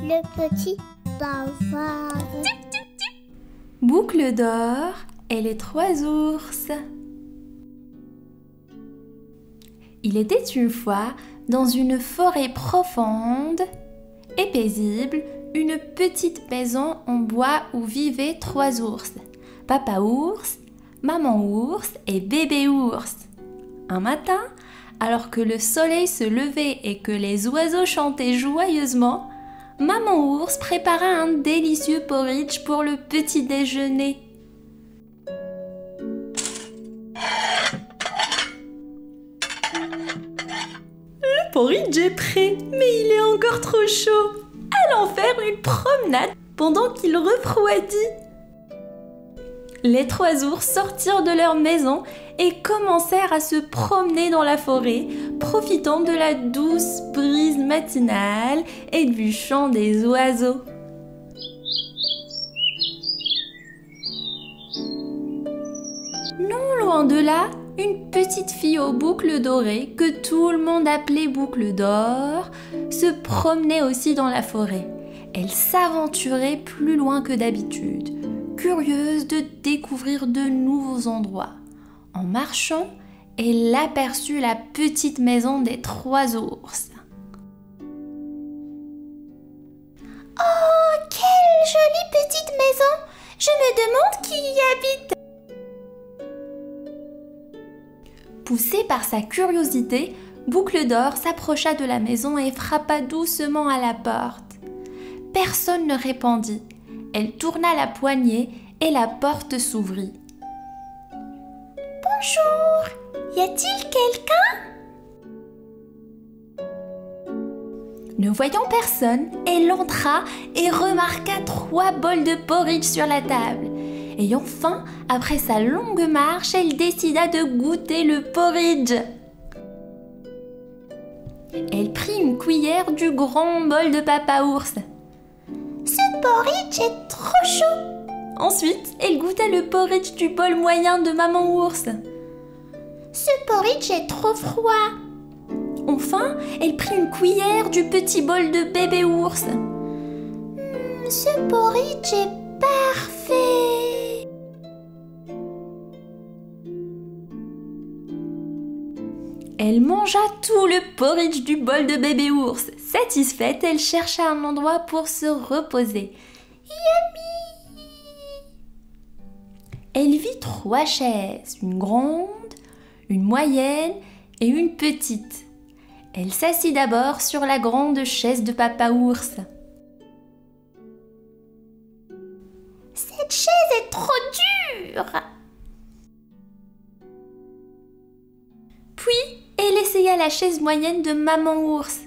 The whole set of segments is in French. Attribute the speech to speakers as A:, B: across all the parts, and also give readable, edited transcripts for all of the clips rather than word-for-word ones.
A: le petit bavard.
B: Boucle d'or et les 3 ours. Il était une fois, dans une forêt profonde et paisible, une petite maison en bois où vivaient 3 ours. Papa ours, maman ours et bébé ours. Un matin, alors que le soleil se levait et que les oiseaux chantaient joyeusement, maman ours prépara un délicieux porridge pour le petit déjeuner. Le porridge est prêt, mais il est encore trop chaud. Allons faire une promenade pendant qu'il refroidit. Les 3 ours sortirent de leur maison et commencèrent à se promener dans la forêt, profitant de la douce brise matinale et du chant des oiseaux. Non loin de là, une petite fille aux boucles dorées, que tout le monde appelait Boucle d'or, se promenait aussi dans la forêt. Elle s'aventurait plus loin que d'habitude, curieuse de découvrir de nouveaux endroits. En marchant, elle aperçut la petite maison des 3 ours.
A: Oh, quelle jolie petite maison! Je me demande qui y habite.
B: Poussée par sa curiosité, Boucle d'or s'approcha de la maison et frappa doucement à la porte. Personne ne répondit. Elle tourna la poignée et la porte s'ouvrit.
A: Bonjour, y a-t-il quelqu'un?
B: Ne voyant personne, elle entra et remarqua 3 bols de porridge sur la table. Ayant faim, après sa longue marche, elle décida de goûter le porridge. Elle prit une cuillère du grand bol de Papa ours.
A: Ce porridge est trop chaud.
B: Ensuite, elle goûta le porridge du bol moyen de Maman ours.
A: Ce porridge est trop froid.
B: Enfin, elle prit une cuillère du petit bol de Bébé ours.
A: Ce porridge est parfait.
B: Elle mangea tout le porridge du bol de Bébé ours. Satisfaite, elle chercha un endroit pour se reposer.
A: Yummy!
B: Elle vit 3 chaises, une grande, une moyenne et une petite. Elle s'assit d'abord sur la grande chaise de Papa ours.
A: Cette chaise est trop dure.
B: Puis, elle essaya la chaise moyenne de Maman ours.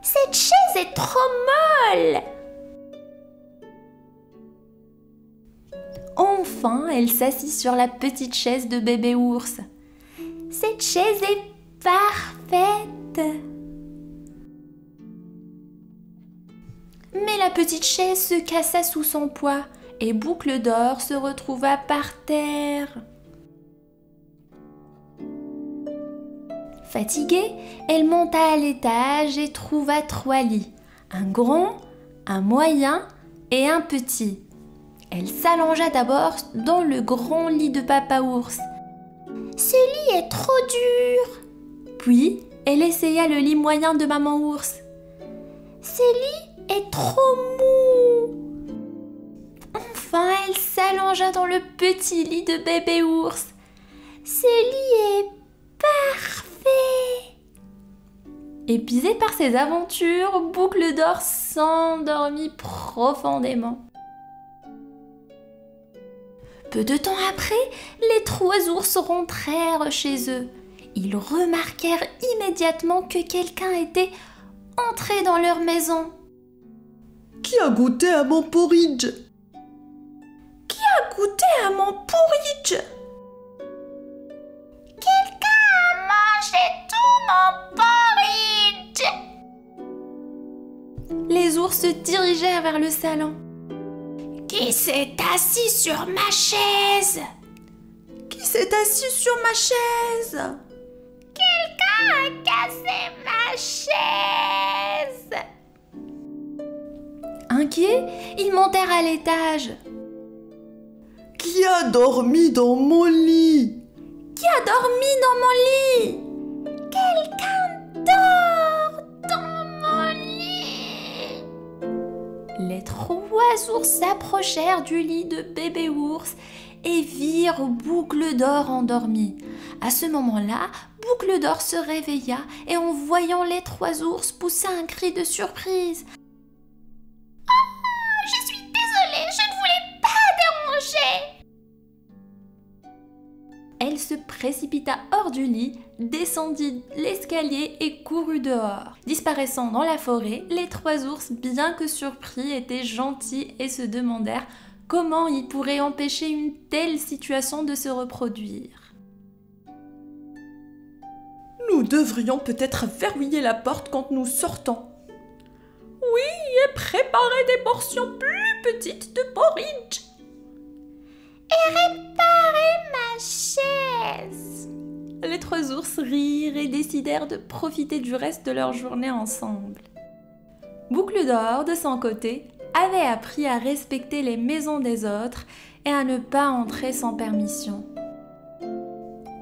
A: Cette chaise est trop molle.
B: Enfin, elle s'assit sur la petite chaise de Bébé ours.
A: Cette chaise est parfaite.
B: Mais la petite chaise se cassa sous son poids et Boucle d'or se retrouva par terre. Fatiguée, elle monta à l'étage et trouva 3 lits, un grand, un moyen et un petit. Elle s'allongea d'abord dans le grand lit de Papa ours.
A: Ce lit est trop dur.
B: Puis, elle essaya le lit moyen de Maman ours.
A: Ce lit est trop mou.
B: Enfin, elle s'allongea dans le petit lit de Bébé ours.
A: Ce lit est parfait.
B: Épuisée par ses aventures, Boucle d'or s'endormit profondément. Peu de temps après, les 3 ours rentrèrent chez eux. Ils remarquèrent immédiatement que quelqu'un était entré dans leur maison.
C: Qui a goûté à mon porridge?
B: Qui a goûté à mon porridge?
A: Quelqu'un a mangé tout mon porridge.
B: Les ours se dirigèrent vers le salon.
A: Qui s'est assis sur ma chaise?
C: Qui s'est assis sur ma chaise?
A: Quelqu'un a cassé ma chaise.
B: Inquiets, ils montèrent à l'étage.
C: Qui a dormi dans mon lit?
B: Qui a dormi dans mon lit?
A: Quelqu'un dort dans mon lit.
B: Les 3 ours s'approchèrent du lit de bébé ours et virent Boucle d'Or endormi. À ce moment-là, Boucle d'Or se réveilla et en voyant les 3 ours poussa un cri de surprise.
A: Oh, je suis désolée, je ne voulais pas déranger.
B: Elle se précipita hors du lit, descendit l'escalier et courut dehors. Disparaissant dans la forêt, les 3 ours, bien que surpris, étaient gentils et se demandèrent comment ils pourraient empêcher une telle situation de se reproduire.
C: Nous devrions peut-être verrouiller la porte quand nous sortons. Oui, et préparer des portions plus petites de porridge.
A: Et réparer ma chaise.
B: Les 3 ours rirent et décidèrent de profiter du reste de leur journée ensemble. Boucle d'Or, de son côté, avait appris à respecter les maisons des autres et à ne pas entrer sans permission.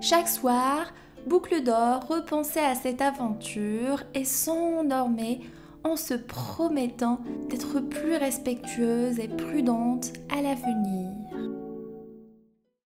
B: Chaque soir, Boucle d'Or repensait à cette aventure et s'endormait en se promettant d'être plus respectueuse et prudente à l'avenir.